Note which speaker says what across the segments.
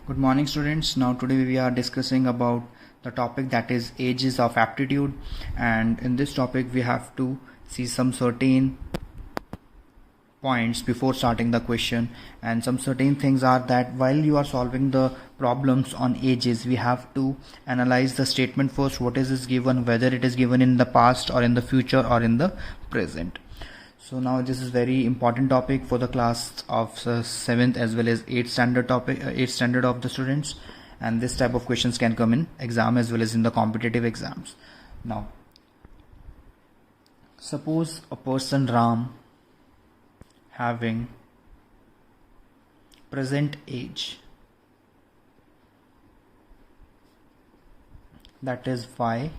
Speaker 1: Good morning students. Now today we are discussing about the topic that is ages of aptitude, and in this topic we have to see some certain points before starting the question, and some certain things are that while you are solving the problems on ages, we have to analyze the statement first. What is given, whether it is given in the past or in the future or in the present. So now this is very important topic for the class of 7th as well as 8th standard topic, 8th standard of the students, and this type of questions can come in exam as well as in the competitive exams. Now suppose a person Ram having present age, that is 5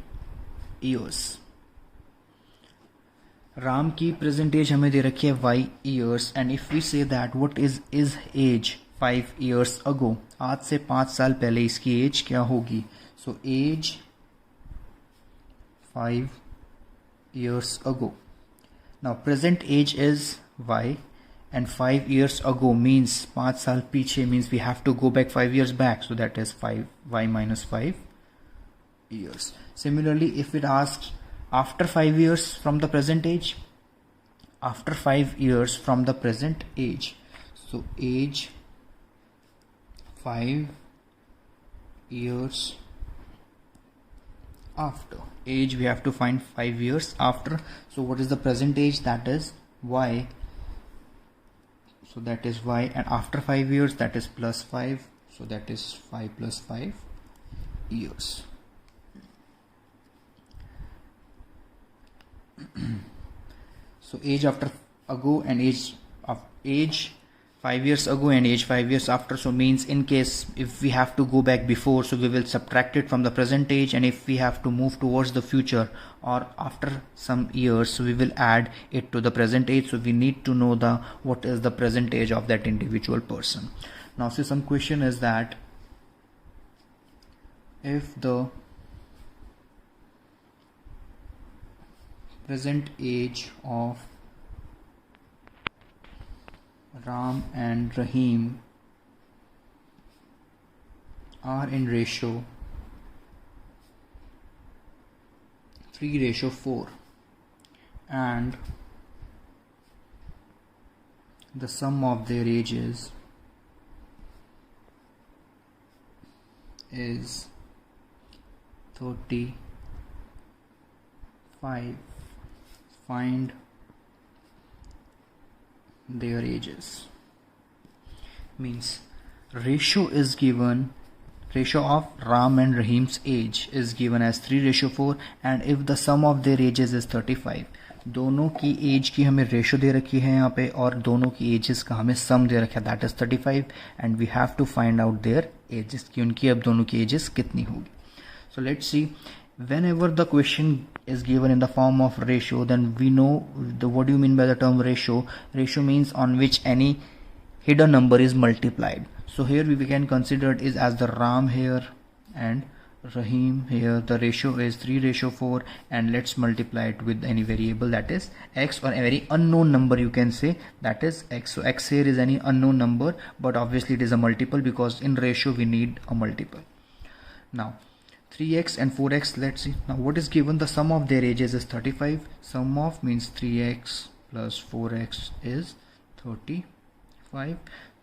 Speaker 1: years. Ram की present as हमें दे रखी है y years, and if we say that what is age 5 years ago, आज से 5 साल पहले इसकी age क्या होगी. So age 5 years ago. Now present age is y and 5 years ago means 5 साल पीछे, means we have to go back 5 years back, so that is 5y minus 5 years. Similarly, if it asks after 5 years from the present age, after 5 years from the present age, so age 5 years after, age we have to find 5 years after. So what is the present age? That is y, so that is y, and after 5 years that is plus 5, so that is 5 plus 5 years. So age after ago and age 5 years ago and age 5 years after, so means in case if we have to go back before, so we will subtract it from the present age, and if we have to move towards the future or after some years, so we will add it to the present age. So we need to know the what is the present age of that individual person. Now see, some question is that if the present age of Ram and Rahim are in ratio 3:4, and the sum of their ages is 35. Find their ages. Means ratio is given, ratio of Ram and Rahim's age is given as 3:4, and if the sum of their ages is 35, दोनों की as की हमें ratio दे रखी है यहाँ पे, और दोनों की एजेस का हमें सम दे रखा है, that is 35, and we have to find out their ages की उनकी अब दोनों की एजेस कितनी होगी. So let's see, whenever the question is given in the form of ratio, then we know what do you mean by the term ratio. Ratio means on which any hidden number is multiplied. So here we can consider it is as the Ram here and Rahim here. The ratio is 3:4, and let's multiply it with any variable, that is x, or a very unknown number you can say, that is x. So x here is any unknown number, but obviously it is a multiple because in ratio we need a multiple. Now 3x and 4x, let's see. Now what is given? The sum of their ages is 35. Sum of means 3x plus 4x is 35.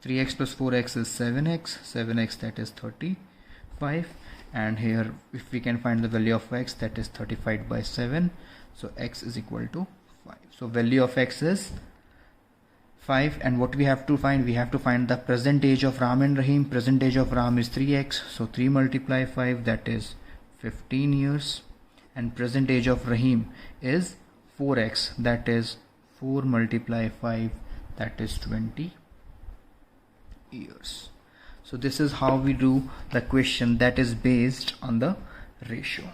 Speaker 1: 3x plus 4x is 7x. 7x, that is 35. And here if we can find the value of x, that is 35 by 7. So x is equal to 5. So value of x is 5, and what we have to find? We have to find the present age of Ram and Rahim. Present age of Ram is 3x, so 3 multiply 5, that is 15 years, and present age of Rahim is 4x, that is 4 multiply 5, that is 20 years. So this is how we do the question that is based on the ratio.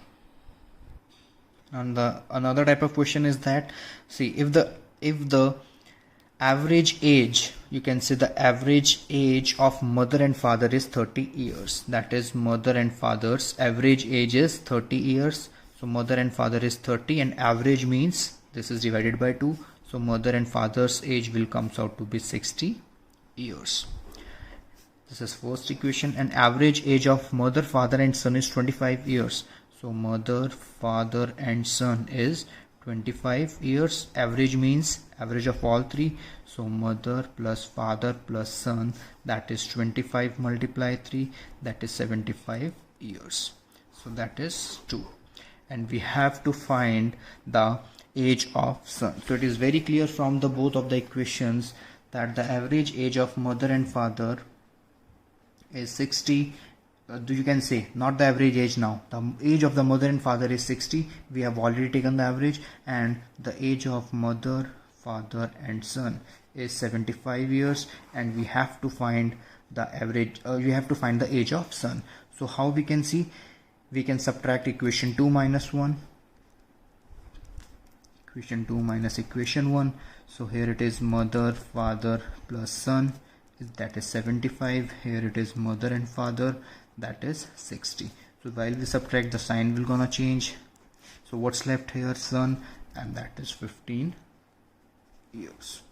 Speaker 1: And another type of question is that, see, if the average age, you can say the average age of mother and father is 30 years. That is, mother and father's average age is 30 years. So mother and father is 30, and average means this is divided by 2. So mother and father's age will comes out to be 60 years. This is first equation. And average age of mother, father and son is 25 years. So mother, father and son is 25 years. Average means average of all three. So mother plus father plus son, that is 25 multiply 3, that is 75 years. So that is 2. And we have to find the age of son. So it is very clear from the both of the equations that the average age of mother and father is 60. You can say not the average age now. The age of the mother and father is 60. We have already taken the average, and the age of mother, father and son is 75 years, and we have to find the average. We have to find the age of son. So how we can see? We can subtract equation 2 minus 1. Equation 2 minus equation 1. So here it is mother, father plus son, that is 75. Here it is mother and father, that is 60. So while we subtract, the sign will gonna change. So what's left here? Son, and that is 15 years.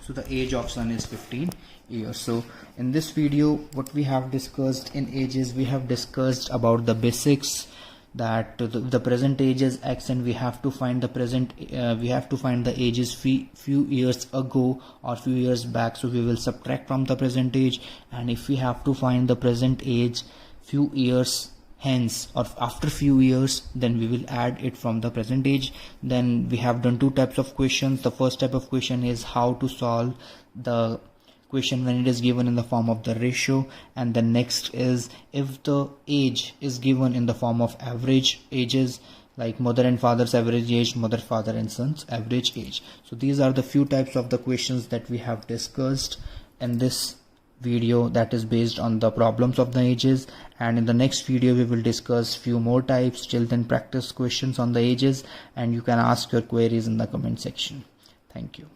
Speaker 1: So the age of son is 15 years. So in this video, what we have discussed in ages, we have discussed about the basics, that the present age is x, and we have to find the present we have to find the ages few years ago or few years back. So we will subtract from the present age, and if we have to find the present age few years hence or after few years, then we will add it from the present age. Then we have done two types of questions. The first type of question is how to solve the question when it is given in the form of the ratio, and the next is if the age is given in the form of average ages, like mother and father's average age, mother, father and son's average age. So these are the few types of the questions that we have discussed in this video, that is based on the problems of the ages. And in the next video we will discuss few more types. Till then, practice questions on the ages, and you can ask your queries in the comment section. Thank you.